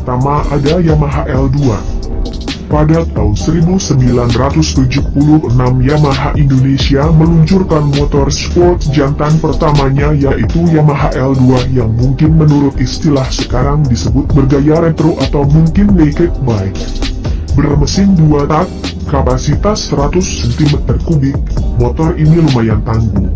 pertama ada Yamaha L2. Pada tahun 1976 Yamaha Indonesia meluncurkan motor sport jantan pertamanya yaitu Yamaha L2 yang mungkin menurut istilah sekarang disebut bergaya retro atau mungkin naked bike. Bermesin 2 tak, kapasitas 100 cm3, motor ini lumayan tangguh.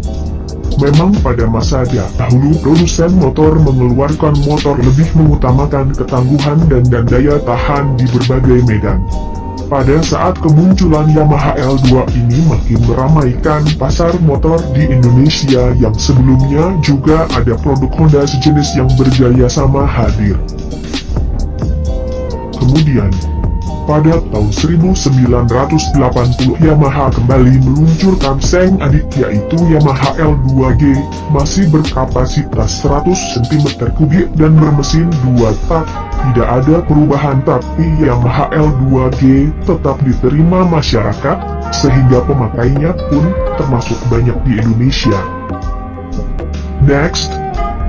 Memang pada masa dahulu produsen motor mengeluarkan motor lebih mengutamakan ketangguhan dan daya tahan di berbagai medan. Pada saat kemunculan Yamaha L2 ini makin meramaikan pasar motor di Indonesia yang sebelumnya juga ada produk Honda sejenis yang bergaya sama hadir. Kemudian, pada tahun 1980 Yamaha kembali meluncurkan seng adik yaitu Yamaha L2G, masih berkapasitas 100 cm3 dan bermesin 2 tak. Tidak ada perubahan tapi Yamaha L2G tetap diterima masyarakat, sehingga pemakainya pun termasuk banyak di Indonesia. Next,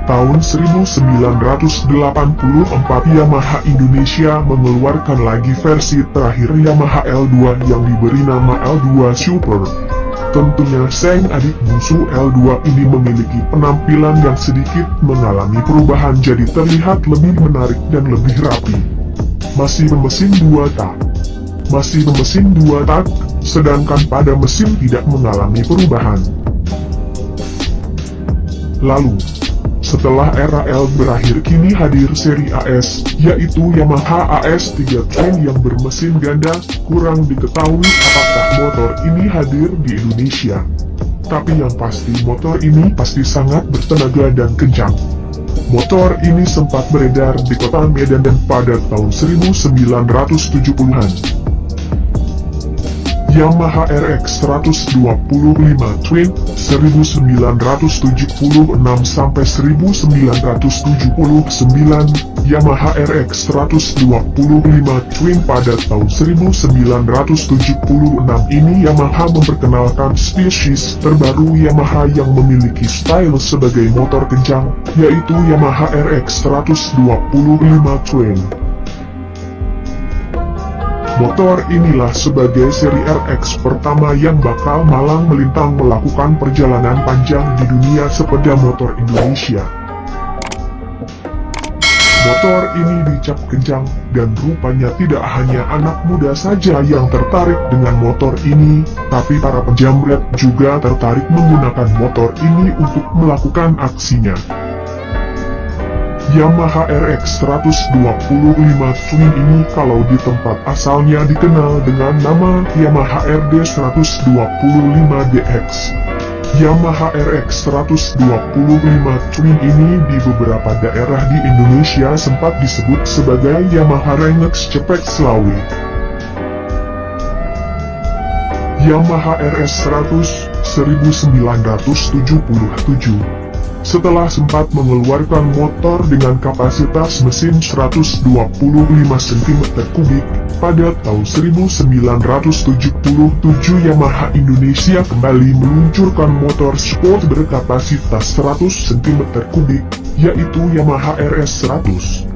tahun 1984 Yamaha Indonesia mengeluarkan lagi versi terakhir Yamaha L2 yang diberi nama L2 Super. Tentunya seng adik bungsu L2 ini memiliki penampilan yang sedikit mengalami perubahan jadi terlihat lebih menarik dan lebih rapi. Masih bermesin 2 tak. Sedangkan pada mesin tidak mengalami perubahan. Lalu, setelah era L berakhir kini hadir seri AS, yaitu Yamaha AS3 Twin yang bermesin ganda. Kurang diketahui apakah motor ini hadir di Indonesia. Tapi yang pasti motor ini pasti sangat bertenaga dan kencang. Motor ini sempat beredar di kota Medan dan pada tahun 1970-an. Yamaha RX 125 Twin 1976 sampai 1979, Yamaha RX 125 Twin pada tahun 1976 ini Yamaha memperkenalkan spesies terbaru Yamaha yang memiliki style sebagai motor kencang, yaitu Yamaha RX 125 Twin. Motor inilah sebagai seri RX pertama yang bakal malang melintang melakukan perjalanan panjang di dunia sepeda motor Indonesia. Motor ini dicap kencang, dan rupanya tidak hanya anak muda saja yang tertarik dengan motor ini, tapi para penjamret juga tertarik menggunakan motor ini untuk melakukan aksinya. Yamaha RX 125 Twin ini kalau di tempat asalnya dikenal dengan nama Yamaha RD 125 DX. Yamaha RX 125 Twin ini di beberapa daerah di Indonesia sempat disebut sebagai Yamaha Rengex Cepek Slawi. Yamaha RS 100 1977. Setelah sempat mengeluarkan motor dengan kapasitas mesin 125 cm3, pada tahun 1977 Yamaha Indonesia kembali meluncurkan motor sport berkapasitas 100 cm3, yaitu Yamaha RS 100.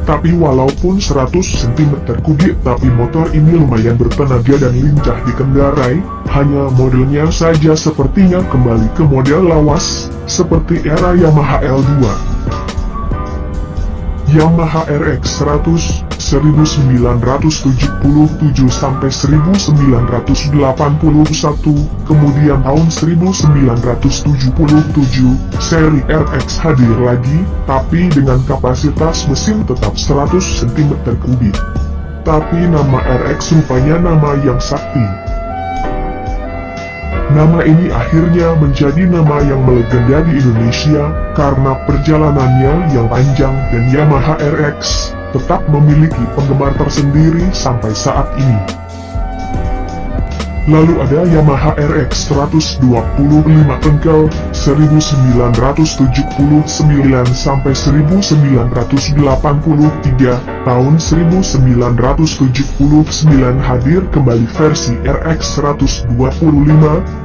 Tapi walaupun 100 cm3 tapi motor ini lumayan bertenaga dan lincah dikendarai, hanya modelnya saja sepertinya kembali ke model lawas, seperti era Yamaha L2. Yamaha RX 100 1977 sampai 1981, kemudian tahun 1977, seri RX hadir lagi, tapi dengan kapasitas mesin tetap 100 cm3. Tapi nama RX rupanya nama yang sakti. Nama ini akhirnya menjadi nama yang melegenda di Indonesia, karena perjalanannya yang panjang dan Yamaha RX tetap memiliki penggemar tersendiri sampai saat ini. Lalu ada Yamaha RX 125 engkel 1979 sampai 1983, tahun 1979 hadir kembali versi RX 125,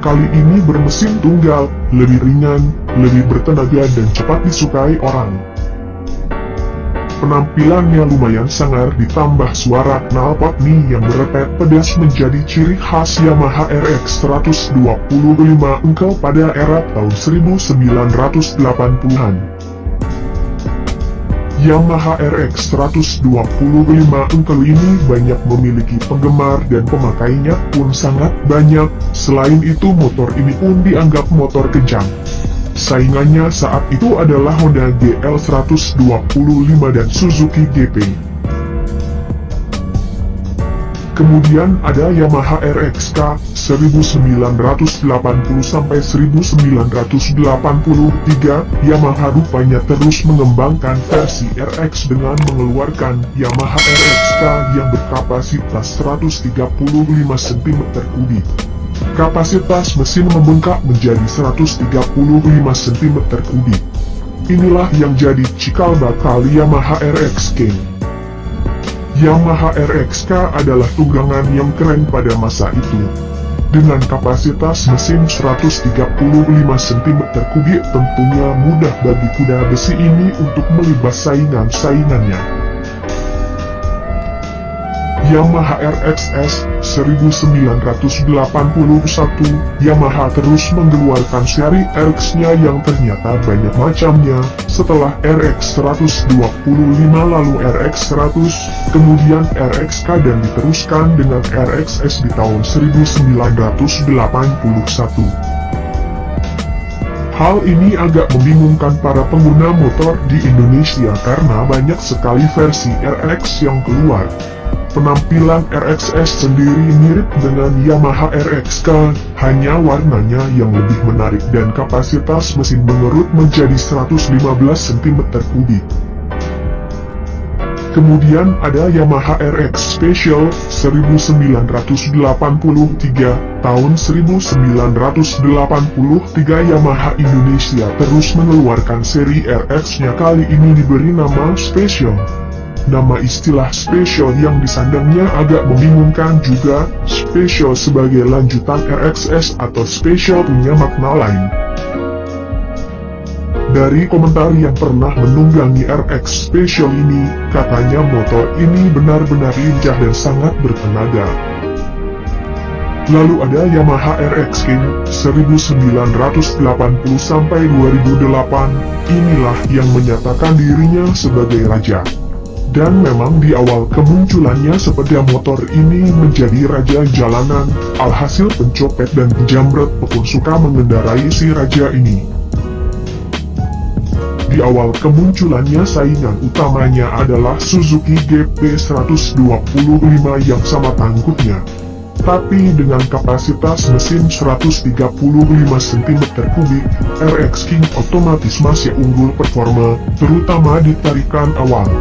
kali ini bermesin tunggal, lebih ringan, lebih bertenaga dan cepat disukai orang. Penampilannya lumayan sangar ditambah suara knalpot nih yang berepet pedas menjadi ciri khas Yamaha RX 125 engkel pada era tahun 1980-an. Yamaha RX 125 engkel ini banyak memiliki penggemar dan pemakainya pun sangat banyak. Selain itu motor ini pun dianggap motor kencang. Saingannya saat itu adalah Honda GL 125 dan Suzuki GP. Kemudian ada Yamaha RX-K 1980-1983. Yamaha rupanya terus mengembangkan versi RX dengan mengeluarkan Yamaha RX-K yang berkapasitas 135 cm3. Kapasitas mesin membengkak menjadi 135 cm3. Inilah yang jadi cikal bakal Yamaha RX King. Yamaha RX-K adalah tunggangan yang keren pada masa itu. Dengan kapasitas mesin 135 cm3, tentunya mudah bagi kuda besi ini untuk melibas saingan-saingannya. Yamaha RXS 1981. Yamaha terus mengeluarkan seri RX-nya yang ternyata banyak macamnya. Setelah RX 125 lalu RX 100, kemudian RXK dan diteruskan dengan RXS di tahun 1981. Hal ini agak membingungkan para pengguna motor di Indonesia karena banyak sekali versi RX yang keluar. Penampilan RXS sendiri mirip dengan Yamaha RX-K, hanya warnanya yang lebih menarik dan kapasitas mesin mengerut menjadi 115 cm3. Kemudian ada Yamaha RX Special 1983. Tahun 1983 Yamaha Indonesia terus mengeluarkan seri RX-nya, kali ini diberi nama Special. Nama istilah Special yang disandangnya agak membingungkan juga. Special sebagai lanjutan RXS atau Special punya makna lain. Dari komentar yang pernah menunggangi RX Special ini, katanya motor ini benar-benar lincah dan sangat bertenaga. Lalu ada Yamaha RX King 1980-2008. Inilah yang menyatakan dirinya sebagai raja. Dan memang di awal kemunculannya sepeda motor ini menjadi raja jalanan, alhasil pencopet dan penjamret pun suka mengendarai si raja ini. Di awal kemunculannya saingan utamanya adalah Suzuki GP 125 yang sama tangguhnya. Tapi dengan kapasitas mesin 135 cm3, RX King otomatis masih unggul performa, terutama di tarikan awal.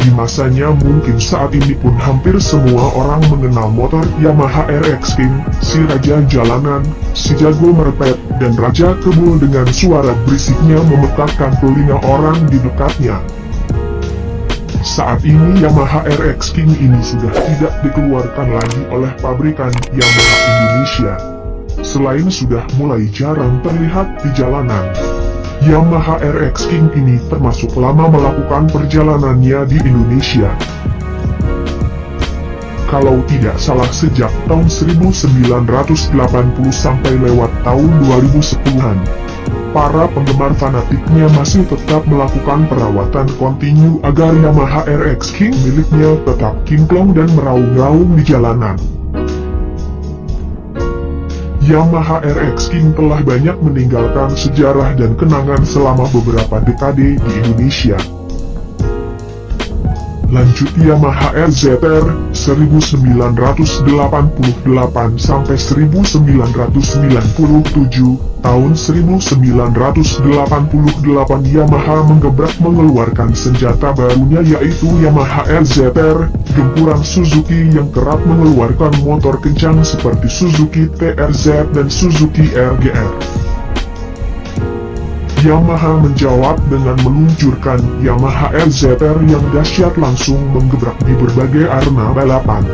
Di masanya mungkin saat ini pun hampir semua orang mengenal motor Yamaha RX King, si raja jalanan, si jago merepet, dan raja kebul dengan suara berisiknya memetakkan telinga orang di dekatnya. Saat ini Yamaha RX King ini sudah tidak dikeluarkan lagi oleh pabrikan Yamaha Indonesia. Selain sudah mulai jarang terlihat di jalanan, Yamaha RX King ini termasuk lama melakukan perjalanannya di Indonesia. Kalau tidak salah sejak tahun 1980 sampai lewat tahun 2010-an. Para penggemar fanatiknya masih tetap melakukan perawatan kontinu agar Yamaha RX King miliknya tetap kinclong dan meraung-raung di jalanan. Yamaha RX King telah banyak meninggalkan sejarah dan kenangan selama beberapa dekade di Indonesia. Lanjut Yamaha RZR 1988 sampai 1997. Tahun 1988 Yamaha menggebrak mengeluarkan senjata barunya yaitu Yamaha RZR, gempuran Suzuki yang kerap mengeluarkan motor kencang seperti Suzuki TRZ dan Suzuki RGR. Yamaha menjawab dengan meluncurkan Yamaha RZR yang dahsyat langsung menggebrak di berbagai arena balapan.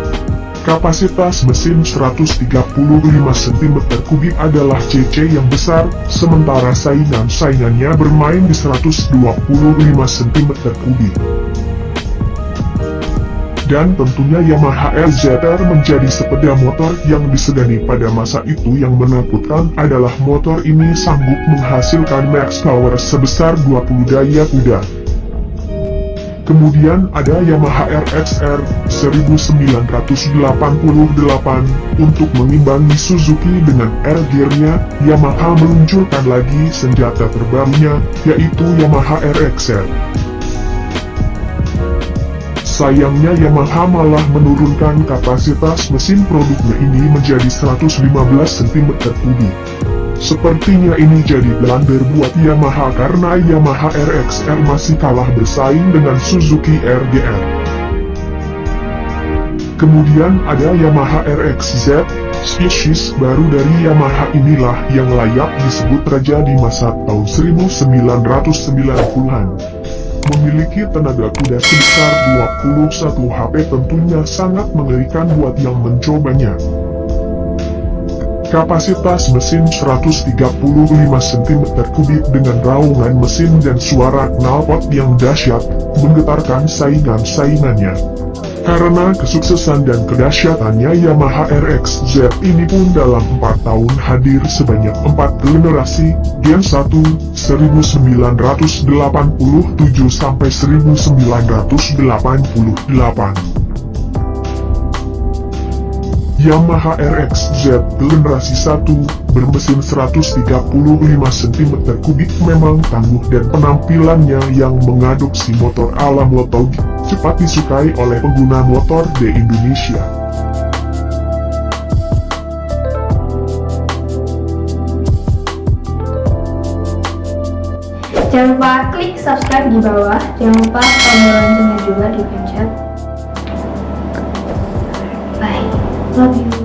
Kapasitas mesin 135 cm3 adalah CC yang besar, sementara saingan-saingannya bermain di 125 cm3. Dan tentunya Yamaha RZR menjadi sepeda motor yang disegani pada masa itu. Yang menakutkan adalah motor ini sanggup menghasilkan max power sebesar 20 daya kuda. Kemudian ada Yamaha RXR 1988. Untuk mengimbangi Suzuki dengan R gearnya, Yamaha meluncurkan lagi senjata terbarunya, yaitu Yamaha RXR. Sayangnya Yamaha malah menurunkan kapasitas mesin produknya ini menjadi 115 cm3. Sepertinya ini jadi blunder buat Yamaha karena Yamaha RXR masih kalah bersaing dengan Suzuki RGR. Kemudian ada Yamaha RXZ, spesies baru dari Yamaha inilah yang layak disebut raja di masa tahun 1990-an. Memiliki tenaga kuda sebesar 21 HP, tentunya sangat mengerikan buat yang mencobanya. Kapasitas mesin 135 cm3 dengan raungan mesin dan suara knalpot yang dahsyat, menggetarkan saingan-saingannya. Karena kesuksesan dan kedahsyatannya, Yamaha RXZ ini pun dalam 4 tahun hadir sebanyak 4 generasi, Gen 1, 1987 sampai 1988. Yamaha RXZ generasi 1, bermesin 135 cm3 memang tangguh dan penampilannya yang mengadopsi motor ala Moto G cepat disukai oleh pengguna motor di Indonesia. Jangan lupa klik subscribe di bawah, jangan lupa tombol loncengnya juga dipencet. Bye. Love you.